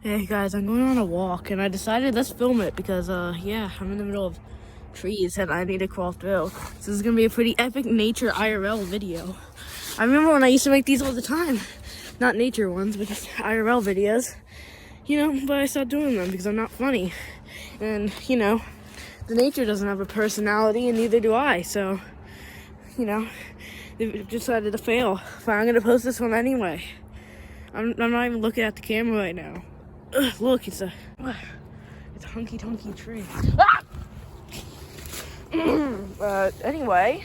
Hey guys, I'm going on a walk and I decided let's film it because yeah, I'm in the middle of trees and I need to crawl through. So this is gonna be a pretty epic nature IRL video. I remember when I used to make these all the time. Not nature ones, but just IRL videos. But I stopped doing them because I'm not funny. And, the nature doesn't have a personality and neither do I, so they've decided to fail. But I'm gonna post this one anyway. I'm not even looking at the camera right now. Ugh, look, it's a hunky-tonky tree. Ah! Anyway,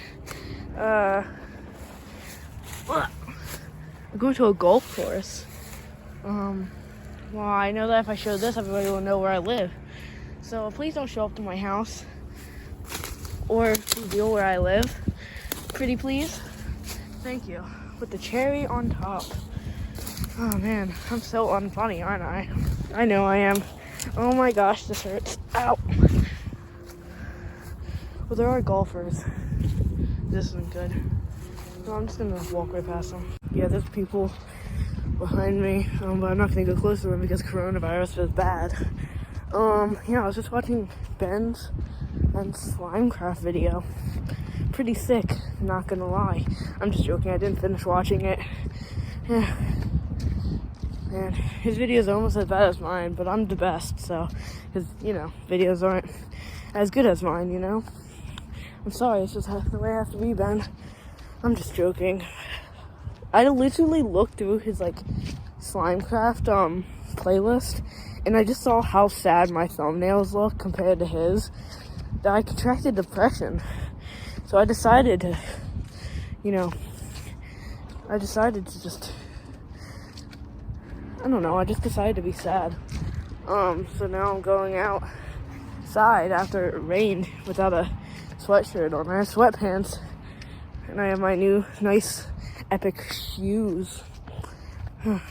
I'm going to a golf course. Well, I know that if I show this, everybody will know where I live. So please don't show up to my house or reveal where I live. Pretty please. Thank you. With the cherry on top. Oh man, I'm so unfunny, aren't I? I know I am. Oh my gosh, this hurts. Ow. Well, there are golfers. This isn't good. Well, I'm just gonna walk right past them. Yeah, there's people behind me, but I'm not gonna go close to them because coronavirus is bad. Yeah, I was just watching Ben's and Slimecraft video. Pretty sick, not gonna lie. I'm just joking, I didn't finish watching it. Yeah. Man, his videos are almost as bad as mine, but I'm the best, so, because, videos aren't as good as mine, I'm sorry, it's just the way I have to be, Ben. I'm just joking. I literally looked through his, Slimecraft, playlist, and I just saw how sad my thumbnails look compared to his, that I contracted depression. So I decided to, I just decided to be sad. So now I'm going outside after it rained without a sweatshirt on. I have sweatpants, and I have my new, nice, epic shoes.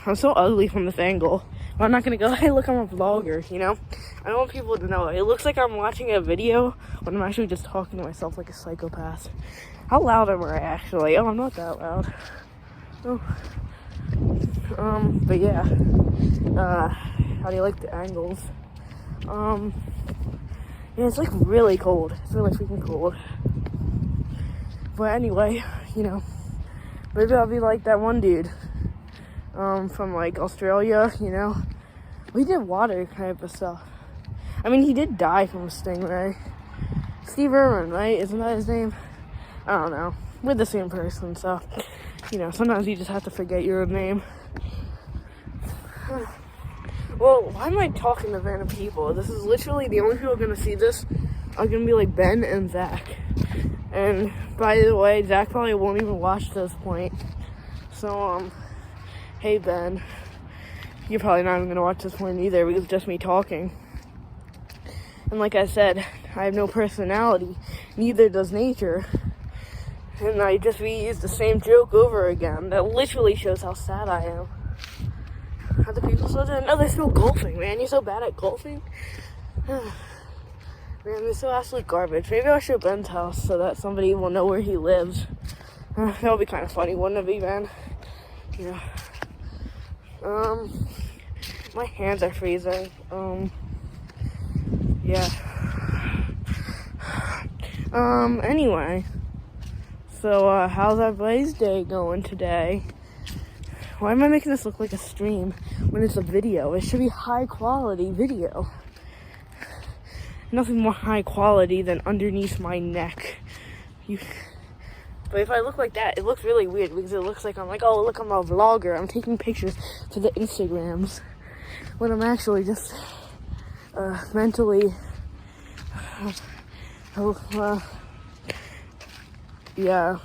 I'm so ugly from this angle. But I'm not gonna go, hey look, I'm a vlogger, I don't want people to know. It looks like I'm watching a video when I'm actually just talking to myself like a psychopath. How loud am I actually? Oh, I'm not that loud. Oh. But yeah, how do you like the angles? Yeah, it's really cold. It's really freaking cold. But anyway, maybe I'll be like that one dude, from Australia, We did water type of stuff. I mean, he did die from a stingray. Steve Irwin, right? Isn't that his name? I don't know. We're the same person, so, sometimes you just have to forget your own name. Well, why am I talking to random people? This is literally the only people gonna see this are gonna be Ben and Zach. And by the way, Zach probably won't even watch this point. So, hey Ben, you're probably not even gonna watch this point either because it's just me talking. And like I said, I have no personality, neither does nature. And I just reuse the same joke over again. That literally shows how sad I am. Other people still doing? No, they're still golfing, man. You're so bad at golfing. Man, they're so absolute garbage. Maybe I'll show Ben's house so that somebody will know where he lives. That would be kind of funny, wouldn't it be, Ben? My hands are freezing. Yeah. Anyway. So, how's everybody's day going today? Why am I making this look like a stream when it's a video? It should be high quality video. Nothing more high quality than underneath my neck. But if I look like that, it looks really weird because it looks like I'm oh look, I'm a vlogger. I'm taking pictures for the Instagrams. When I'm actually just mentally yeah.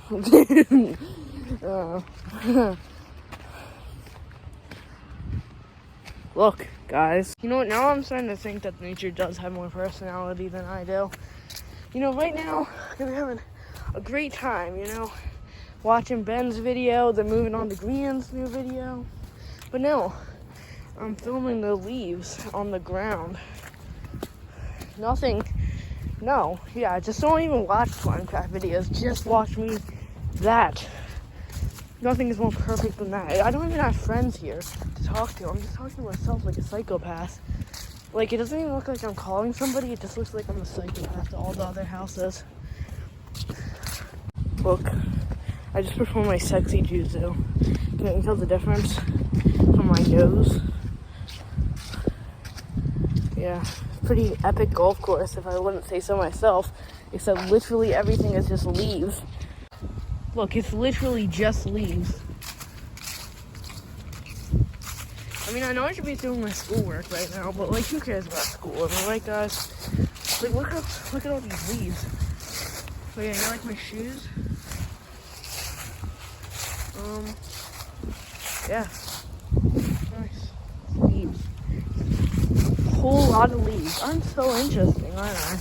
Look, guys. You know what? Now I'm starting to think that nature does have more personality than I do. Right now, I'm having a great time, watching Ben's video, then moving on to Grian's new video. But no, I'm filming the leaves on the ground. Nothing. No, yeah, just don't even watch Minecraft videos. Just watch me that. Nothing is more perfect than that. I don't even have friends here to talk to. I'm just talking to myself like a psychopath. Like, it doesn't even look like I'm calling somebody. It just looks like I'm a psychopath to all the other houses. Look, I just performed my sexy jutsu. Can you tell the difference from my nose? Yeah, pretty epic golf course if I wouldn't say so myself. Except literally everything is just leaves. Look, it's literally just leaves. I mean, I know I should be doing my schoolwork right now, but like, who cares about school? Am I right, guys? Like, look at all these leaves. Oh yeah, you like my shoes? Yeah. Nice. Leaves. Whole lot of leaves. I'm so interesting, aren't I?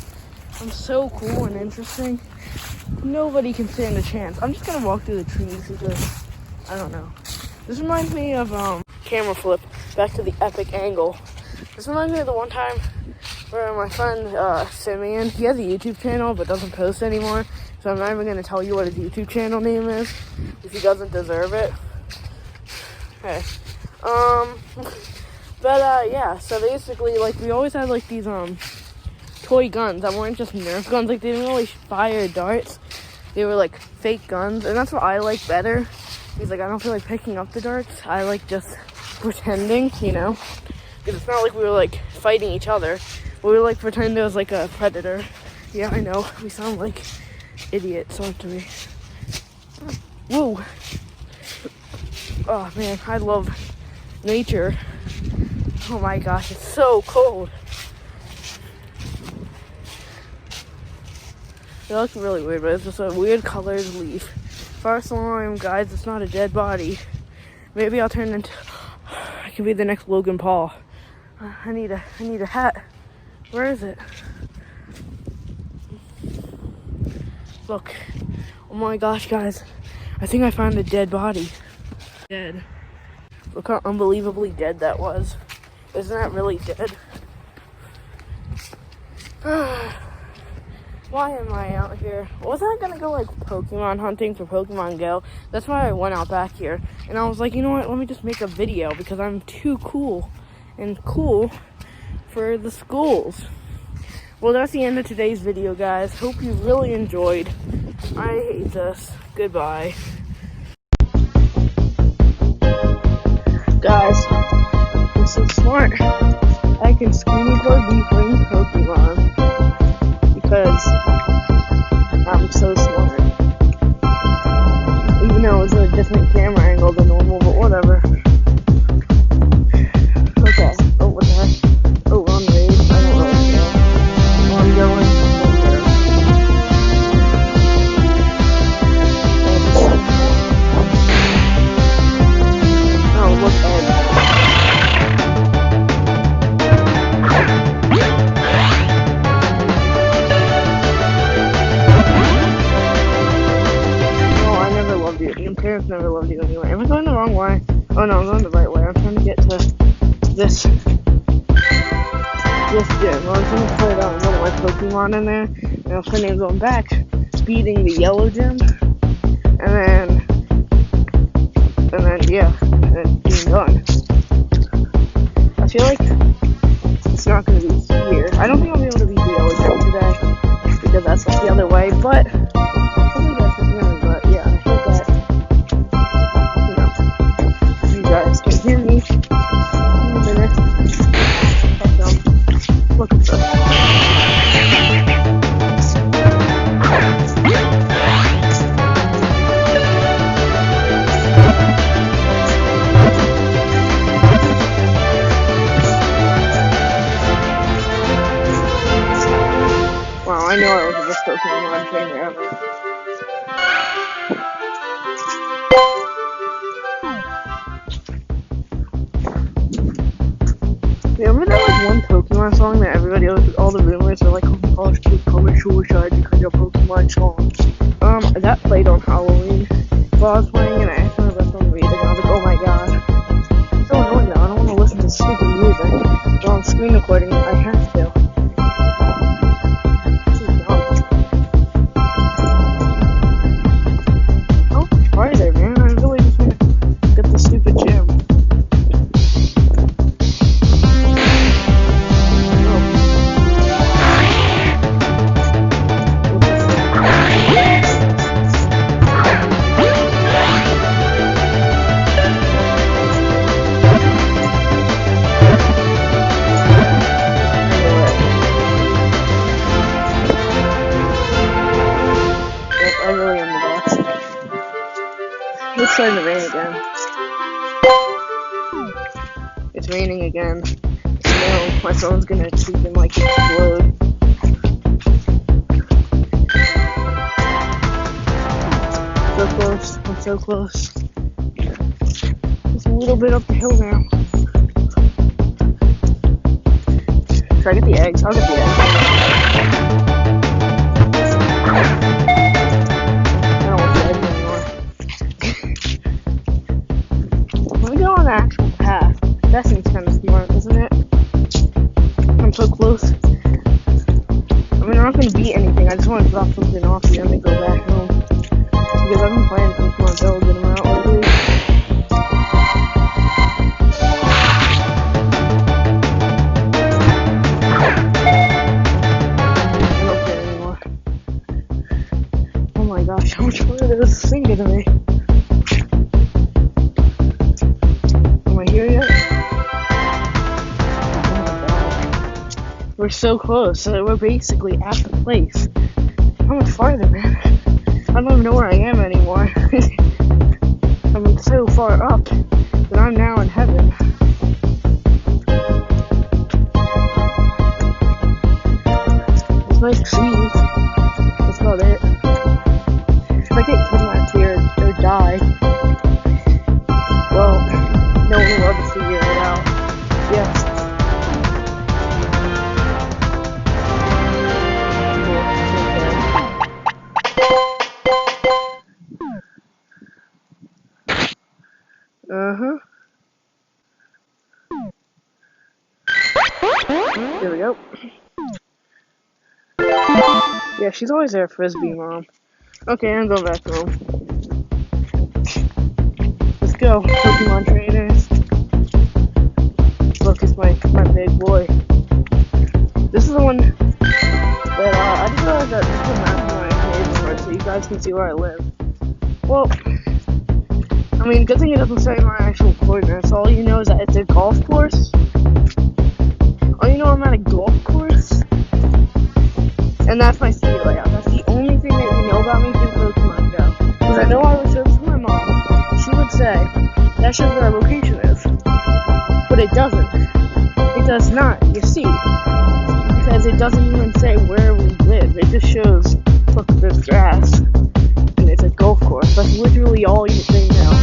I'm so cool and interesting. Nobody can stand a chance. I'm just gonna walk through the trees because I don't know. This reminds me of camera flip back to the epic angle. This reminds me of the one time where my friend Simeon, he has a YouTube channel but doesn't post anymore. So I'm not even gonna tell you what his YouTube channel name is if he doesn't deserve it. Okay. Yeah, so basically, like, we always had like these toy guns that weren't just Nerf guns. Like, they didn't really fire darts. They were like fake guns, and that's what I like better. He's like, I don't feel like picking up the darts. I like just pretending, you know? Because it's not like we were like fighting each other. We were like pretending it was like a predator. Yeah, I know. We sound like idiots, aren't we? Whoa. Oh man, I love nature. Oh my gosh, it's so cold. It looks really weird, but it's just a weird colored leaf. First alarm, guys, it's not a dead body. Maybe I'll turn into... I can be the next Logan Paul. I need a hat. Where is it? Look. Oh my gosh, guys. I think I found a dead body. Dead. Look how unbelievably dead that was. Isn't that really dead? Why am I out here? Wasn't I gonna go like Pokemon hunting for Pokemon Go? That's why I went out back here. And I was like, you know what? Let me just make a video because I'm too cool and cool for the schools. Well, that's the end of today's video, guys. Hope you really enjoyed. I hate this. Goodbye. Guys, I'm so smart. I can screen record me playing Pokemon because I'm so smart. Even though it's a different camera angle than normal, but whatever. Okay. Oh, what the heck? Oh, we're on raid. I don't really know. Where I'm going. Oh, look at your parents never loved you anyway. Am I going the wrong way? Oh no, I'm going the right way. I'm trying to get to this gym. Well, I was going to put one of my Pokemon in there, and I was planning on going back, beating the yellow gym, and then yeah, and then being done. I feel like it's not going to be here. I don't think I'll be able to beat the yellow gym today, because that's like the other way, but hopefully you guys can hear me, but yeah, I hope that you guys can hear me. The next look at this. Wow, I know I was the best Pokemon trainer ever. Yeah, remember that like one Pokemon song that everybody, all the rumors are like, oh my gosh, keep coming suicide because your Pokemon song. That played on Halloween. While I was playing and I asked my best friend reading, I was like, oh my god. It's so annoying now, I don't want to listen to stupid music. So I'm screen recording it, I have to. This is dumb. How far is it, man? I really just starting to rain again. It's raining again. No, my phone's gonna freaking like explode. So close. I'm so close. Just a little bit up the hill now. Should I get the eggs? I'll get the eggs. I don't want the eggs anymore. Let me go on the actual path. That seems kind of smart, isn't it? I'm so close. I mean, I'm not going to beat anything. I just want to drop something off here and then go back home. Because I've been playing Pokemon Go a good amount lately. I don't care anymore. Oh my gosh, how much further is this thing gonna be? Am I here yet? We're so close. We're basically at the place. How much farther, man? I don't even know where I am anymore. I'm so far up that I'm now in heaven. There's nice trees. That's about it. If I get kidnapped here or die, well, no one will ever figure it out. Yes. There we go. Yeah, she's always there, Frisbee Mom. Okay, I'm going back home. Let's go, Pokemon trainers. Look, it's my big boy. This is the one that, I just realized that this is a map of my neighborhood, so you guys can see where I live. Well, I mean, good thing it doesn't say my actual coordinates. All you know is that it's a golf course. Oh, you know I'm at a golf course? And that's my city layout. That's the only thing that you know about me through Pokemon Go. Because I know I would show this to my mom. She would say, that shows where our location is. But it doesn't. It does not, you see. Because it doesn't even say where we live. It just shows, look, there's grass. And it's a golf course. That's literally all they know.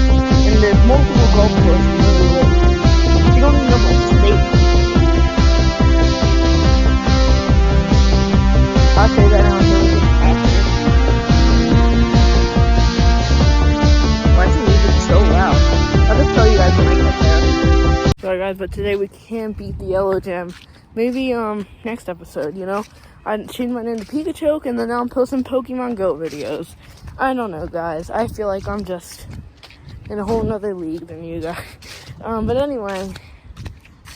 And there's multiple golf courses where we live. You don't even know my state. I'll say that now and then after. Why is the music so loud? I'll just tell you guys when I get there. Sorry guys, but today we can't beat the Yellow Gem. Maybe next episode, you know? I changed my name to Pikachu and then now I'm posting Pokemon Go videos. I don't know guys. I feel like I'm just in a whole nother league than you guys. But anyway,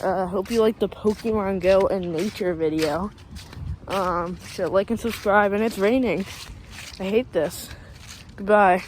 hope you like the Pokemon Go and nature video. So like and subscribe, and it's raining. I hate this. Goodbye.